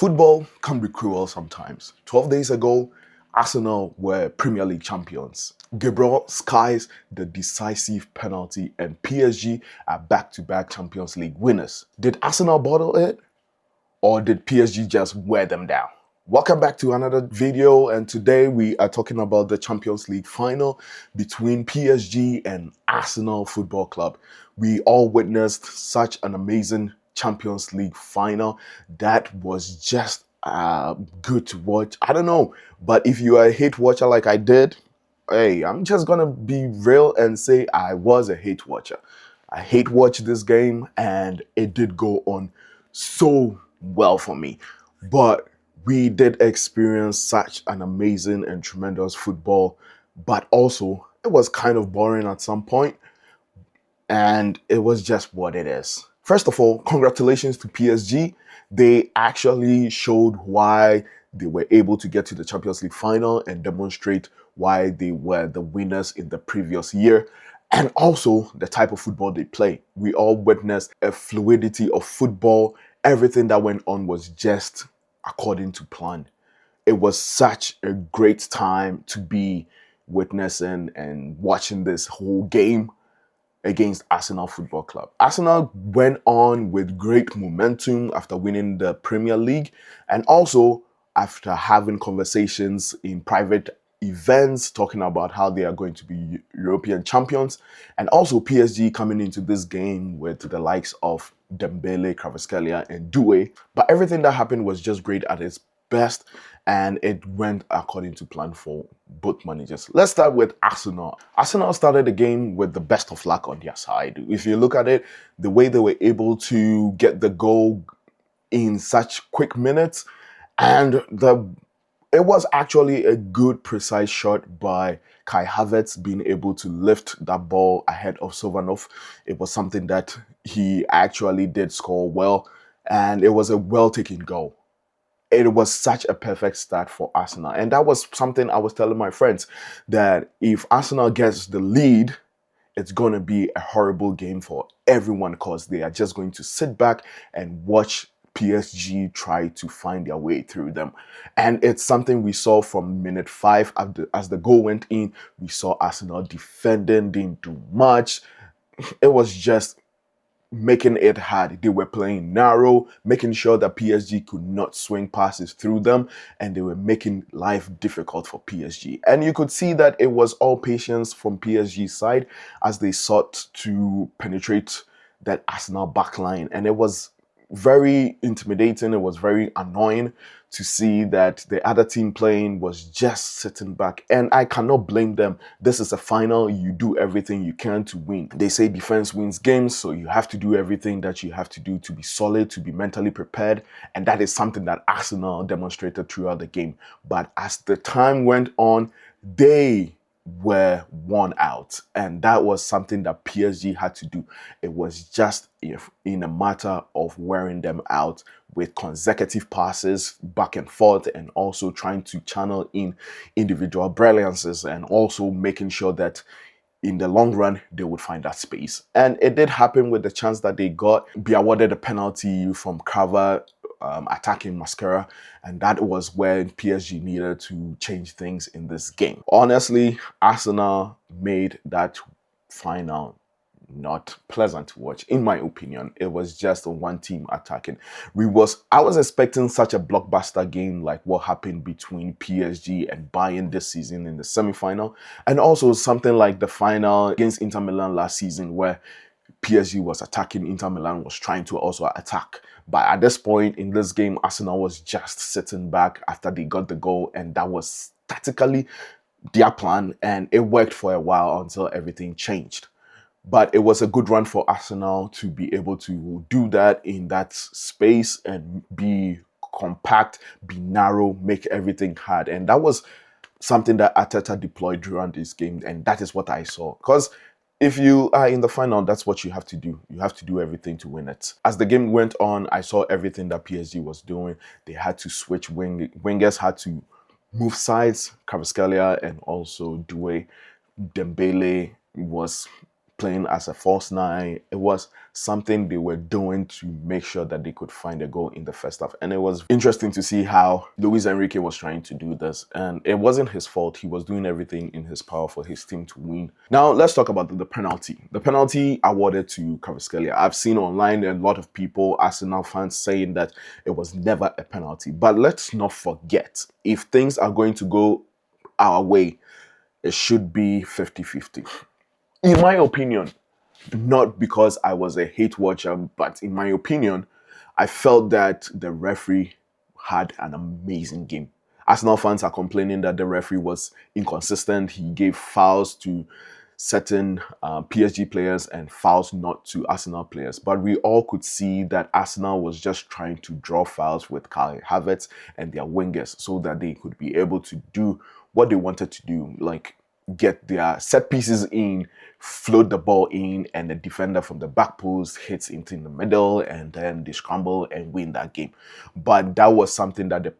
Football can be cruel sometimes. 12 days ago, Arsenal were Premier League champions. Gabriel skies the decisive penalty and PSG are back-to-back Champions League winners. Did Arsenal bottle it? Or did PSG just wear them down? Welcome back to another video, and today we are talking about the Champions League final between PSG and Arsenal Football Club. We all witnessed such an amazing Champions League final that was just good to watch. I don't know, but if you are a hate watcher like I did, hey, I'm just gonna be real and say I was a hate watcher. I hate watched this game and it did go on so well for me. But we did experience such an amazing and tremendous football, but also it was kind of boring at some point, and it was just what it is. First of all, congratulations to PSG. They actually showed why they were able to get to the Champions League final and demonstrate why they were the winners in the previous year, and also the type of football they play. We all witnessed a fluidity of football. Everything that went on was just according to plan. It was such a great time to be witnessing and watching this whole game against Arsenal Football Club. Arsenal went on with great momentum after winning the Premier League, and also after having conversations in private events talking about how they are going to be European champions, and also PSG coming into this game with the likes of Dembele, Kvaratskhelia, and Doué. But everything that happened was just great at its best, and it went according to plan for both managers. Let's start with Arsenal. Arsenal started the game with the best of luck on their side. If you look at it, the way they were able to get the goal in such quick minutes, and it was actually a good, precise shot by Kai Havertz being able to lift that ball ahead of Sovanov. It was something that he actually did score well, and it was a well-taken goal. It was such a perfect start for Arsenal. And that was something I was telling my friends, that if Arsenal gets the lead, it's going to be a horrible game for everyone, because they are just going to sit back and watch PSG try to find their way through them. And it's something we saw from minute 5 as the goal went in. We saw Arsenal defending, didn't do much. It was just making it hard. They were playing narrow, making sure that PSG could not swing passes through them, and they were making life difficult for PSG. And you could see that it was all patience from PSG's side as they sought to penetrate that Arsenal backline. And it was very intimidating. It was very annoying to see that the other team playing was just sitting back, and I cannot blame them. This is a final. You do everything you can to win. They say defense wins games, so you have to do everything that you have to do to be solid, to be mentally prepared, and that is something that Arsenal demonstrated throughout the game. But as the time went on, they were worn out, and that was something that PSG had to do. It was just in a matter of wearing them out with consecutive passes back and forth, and also trying to channel in individual brilliances, and also making sure that in the long run they would find that space. And it did happen with the chance that they got, be awarded a penalty from Kava attacking Mascara, and that was where PSG needed to change things in this game. Honestly, Arsenal made that final not pleasant to watch. In my opinion, it was just one team attacking. I was expecting such a blockbuster game like what happened between PSG and Bayern this season in the semi-final, and also something like the final against Inter Milan last season, where PSG was attacking, Inter Milan was trying to also attack. But at this point in this game, Arsenal was just sitting back after they got the goal, and that was tactically their plan, and it worked for a while until everything changed. But it was a good run for Arsenal to be able to do that in that space and be compact, be narrow, make everything hard. And that was something that Arteta deployed during this game, and that is what I saw. Because if you are in the final, that's what you have to do. You have to do everything to win it. As the game went on, I saw everything that PSG was doing. They had to switch wingers, had to move sides. Kvaratskhelia and also Doué. Dembele was playing as a false nine. It was something they were doing to make sure that they could find a goal in the first half. And it was interesting to see how Luis Enrique was trying to do this. And it wasn't his fault. He was doing everything in his power for his team to win. Now, let's talk about the penalty. The penalty awarded to Kvaratskhelia. I've seen online a lot of people, Arsenal fans, saying that it was never a penalty. But let's not forget, if things are going to go our way, it should be 50-50. In my opinion, not because I was a hate watcher, but in my opinion, I felt that the referee had an amazing game. Arsenal fans are complaining that the referee was inconsistent. He gave fouls to certain PSG players and fouls not to Arsenal players. But we all could see that Arsenal was just trying to draw fouls with Kai Havertz and their wingers so that they could be able to do what they wanted to do, like get their set pieces in, float the ball in, and the defender from the back post hits into the middle, and then they scramble and win that game. But that was something that the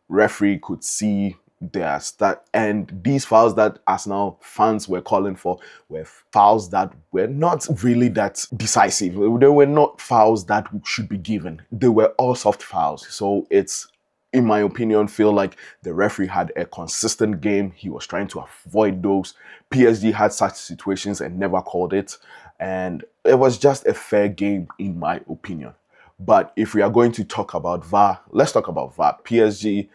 referee could see their start, and these fouls that Arsenal fans were calling for were fouls that were not really that decisive. They were not fouls that should be given. They were all soft fouls. So it's, in my opinion, feel like the referee had a consistent game. He was trying to avoid those. PSG had such situations and never called it. And it was just a fair game, in my opinion. But if we are going to talk about VAR, let's talk about VAR. PSG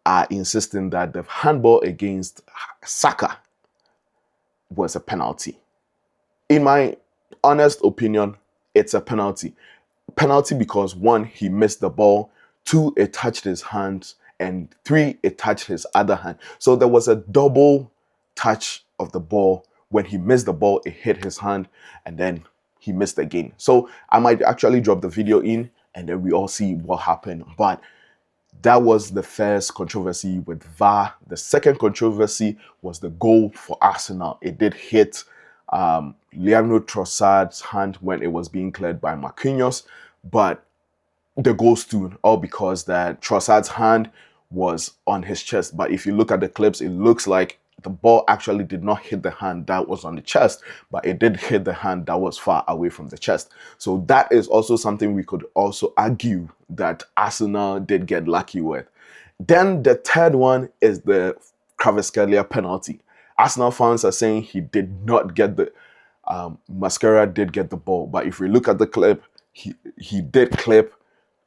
are insisting that the handball against Saka was a penalty. In my honest opinion, it's a penalty. Penalty because 1, he missed the ball. 2, it touched his hands, and 3, it touched his other hand. So there was a double touch of the ball. When he missed the ball, it hit his hand, and then he missed again. So I might actually drop the video in, and then we all see what happened. But that was the first controversy with VAR. The second controversy was the goal for Arsenal. It did hit Leandro Trossard's hand when it was being cleared by Marquinhos, but the goal stood, all because that Trossard's hand was on his chest. But if you look at the clips, it looks like the ball actually did not hit the hand that was on the chest, but it did hit the hand that was far away from the chest. So that is also something we could also argue that Arsenal did get lucky with. Then the third one is the Kvaratskhelia penalty. Arsenal fans are saying he did not get the Mascara did get the ball, but if we look at the clip, he did clip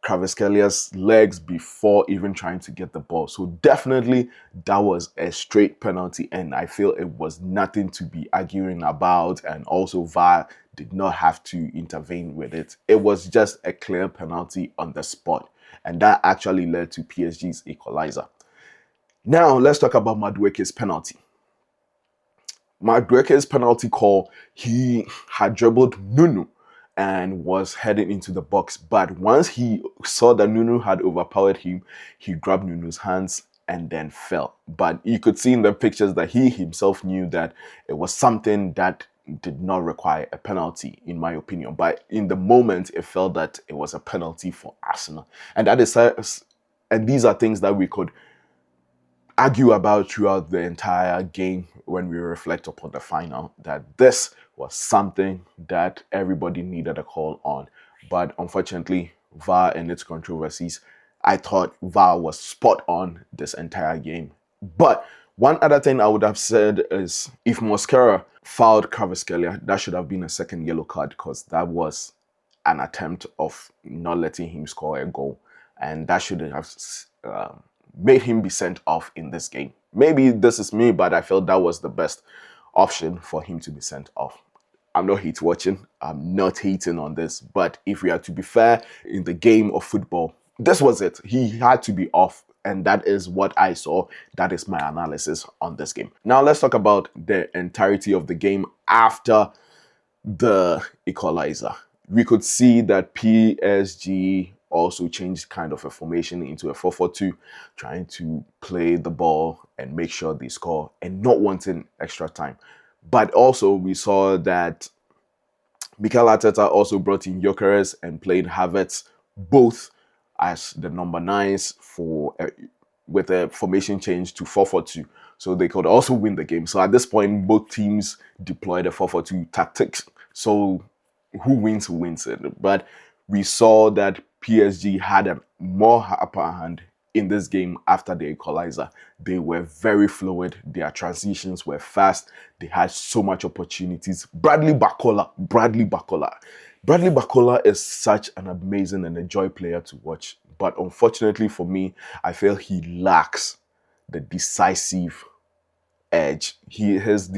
Kvaratskhelia's legs before even trying to get the ball. So definitely that was a straight penalty, and I feel it was nothing to be arguing about, and also VAR did not have to intervene with it. It was just a clear penalty on the spot, and that actually led to PSG's equalizer. Now let's talk about Madueke's penalty. Madueke's penalty call, he had dribbled Nunu and was heading into the box. But once he saw that Nunu had overpowered him, he grabbed Nunu's hands and then fell. But you could see in the pictures that he himself knew that it was something that did not require a penalty, in my opinion. But in the moment, it felt that it was a penalty for Arsenal. And that is, and these are things that we could argue about throughout the entire game when we reflect upon the final, that this was something that everybody needed a call on. But unfortunately, VAR and its controversies, I thought VAR was spot on this entire game. But one other thing I would have said is, if Mosquera fouled Kvaratskhelia, that should have been a second yellow card, because that was an attempt of not letting him score a goal, and that should have made him be sent off in this game. Maybe this is me, but I felt that was the best option for him to be sent off. I'm not hate watching. I'm not hating on this. But if we are to be fair, in the game of football, this was it. He had to be off. And that is what I saw. That is my analysis on this game. Now let's talk about the entirety of the game after the equalizer. We could see that PSG also changed kind of a formation into a 4-4-2, trying to play the ball and make sure they score and not wanting extra time. But also we saw that Mikel Arteta also brought in Gyökeres and played Havertz both as the number 9s for with a formation change to 4-4-2. so they could also win the game. So at this point, both teams deployed a 4-4-2 tactics. So who wins it. But we saw that PSG had a more upper hand in this game after the equalizer. They were very fluid. Their transitions were fast. They had so much opportunities. Bradley Barcola is such an amazing and a joy player to watch. But unfortunately for me, I feel he lacks the decisive edge. His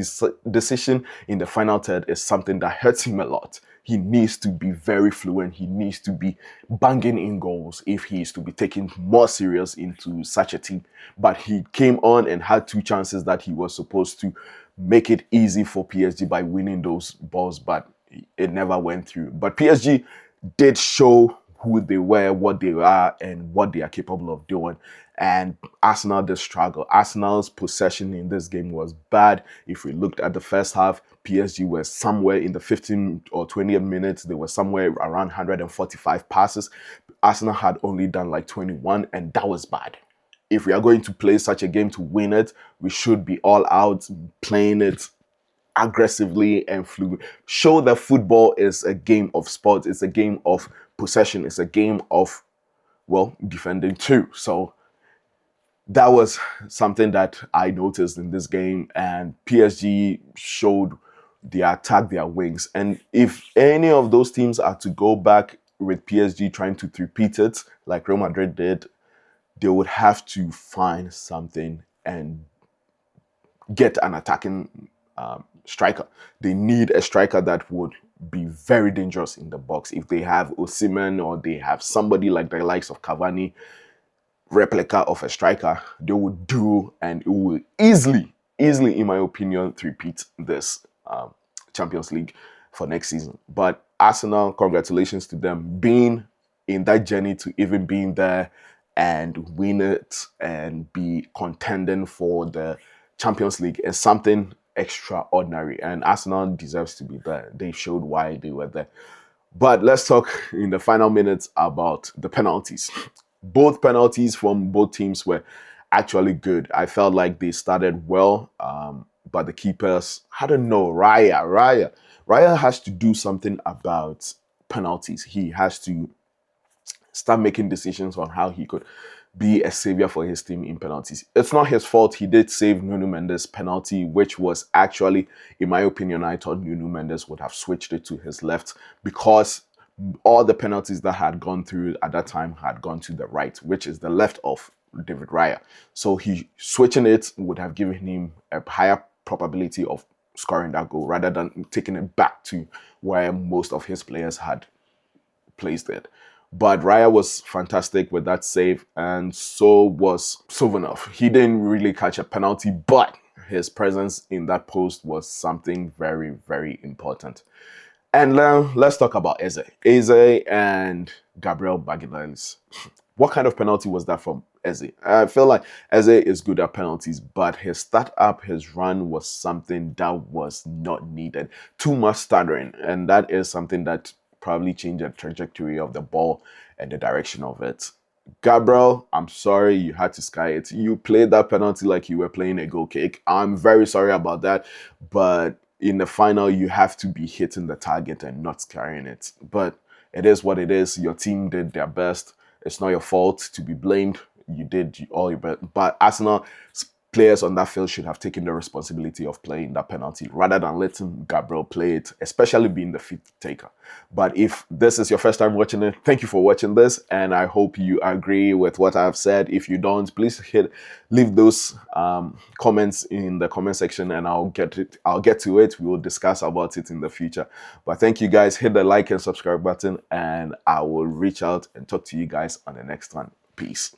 decision in the final third is something that hurts him a lot. He needs to be very fluent. He needs to be banging in goals if he is to be taken more serious into such a team. But he came on and had 2 chances that he was supposed to make it easy for PSG by winning those balls, but it never went through. But PSG did show who they were, what they are, and what they are capable of doing. And Arsenal did struggle. Arsenal's possession in this game was bad. If we looked at the first half, PSG were somewhere in the 15 or 20 minutes. They were somewhere around 145 passes. Arsenal had only done like 21, and that was bad. If we are going to play such a game to win it, we should be all out, playing it aggressively and fluid. Show that football is a game of sports. It's a game of possession. It's a game of, well, defending too. So that was something that I noticed in this game, and PSG showed they attacked their wings. And if any of those teams are to go back with PSG trying to repeat it like Real Madrid did, they would have to find something and get an attacking striker. They need a striker that would be very dangerous in the box. If they have Osimhen or they have somebody like the likes of Cavani, replica of a striker, they would do, and it will easily, in my opinion, repeat this Champions League for next season. But Arsenal, congratulations to them being in that journey to even being there and win it and be contending for the Champions League is something extraordinary, and Arsenal deserves to be there. They showed why they were there. But let's talk in the final minutes about the penalties. Both penalties from both teams were actually good. I felt like they started well, but the keepers, I don't know, Raya has to do something about penalties. He has to start making decisions on how he could be a savior for his team in penalties. It's not his fault. He did save Nuno Mendes' penalty, which was actually, in my opinion, I thought Nuno Mendes would have switched it to his left, because all the penalties that had gone through at that time had gone to the right, which is the left of David Raya. So he switching it would have given him a higher probability of scoring that goal rather than taking it back to where most of his players had placed it. But Raya was fantastic with that save, and so was Sovanov. He didn't really catch a penalty, but his presence in that post was something very, very important. And now let's talk about Eze and Gabriel Magalhães. What kind of penalty was that from Eze? I feel like Eze is good at penalties, but his his run was something that was not needed. Too much stuttering, and that is something that probably changed the trajectory of the ball and the direction of it. Gabriel, I'm sorry you had to sky it. You played that penalty like you were playing a goal kick. I'm very sorry about that, but in the final, you have to be hitting the target and not scaring it. But it is what it is. Your team did their best. It's not your fault to be blamed. You did all your best. But Arsenal players on that field should have taken the responsibility of playing that penalty rather than letting Gabriel play it, especially being the fit taker. But if this is your first time watching it, thank you for watching this, and I hope you agree with what I've said. If you don't, please leave those comments in the comment section, and I'll get to it. We will discuss about it in the future. But thank you guys. Hit the like and subscribe button, and I will reach out and talk to you guys on the next one. Peace.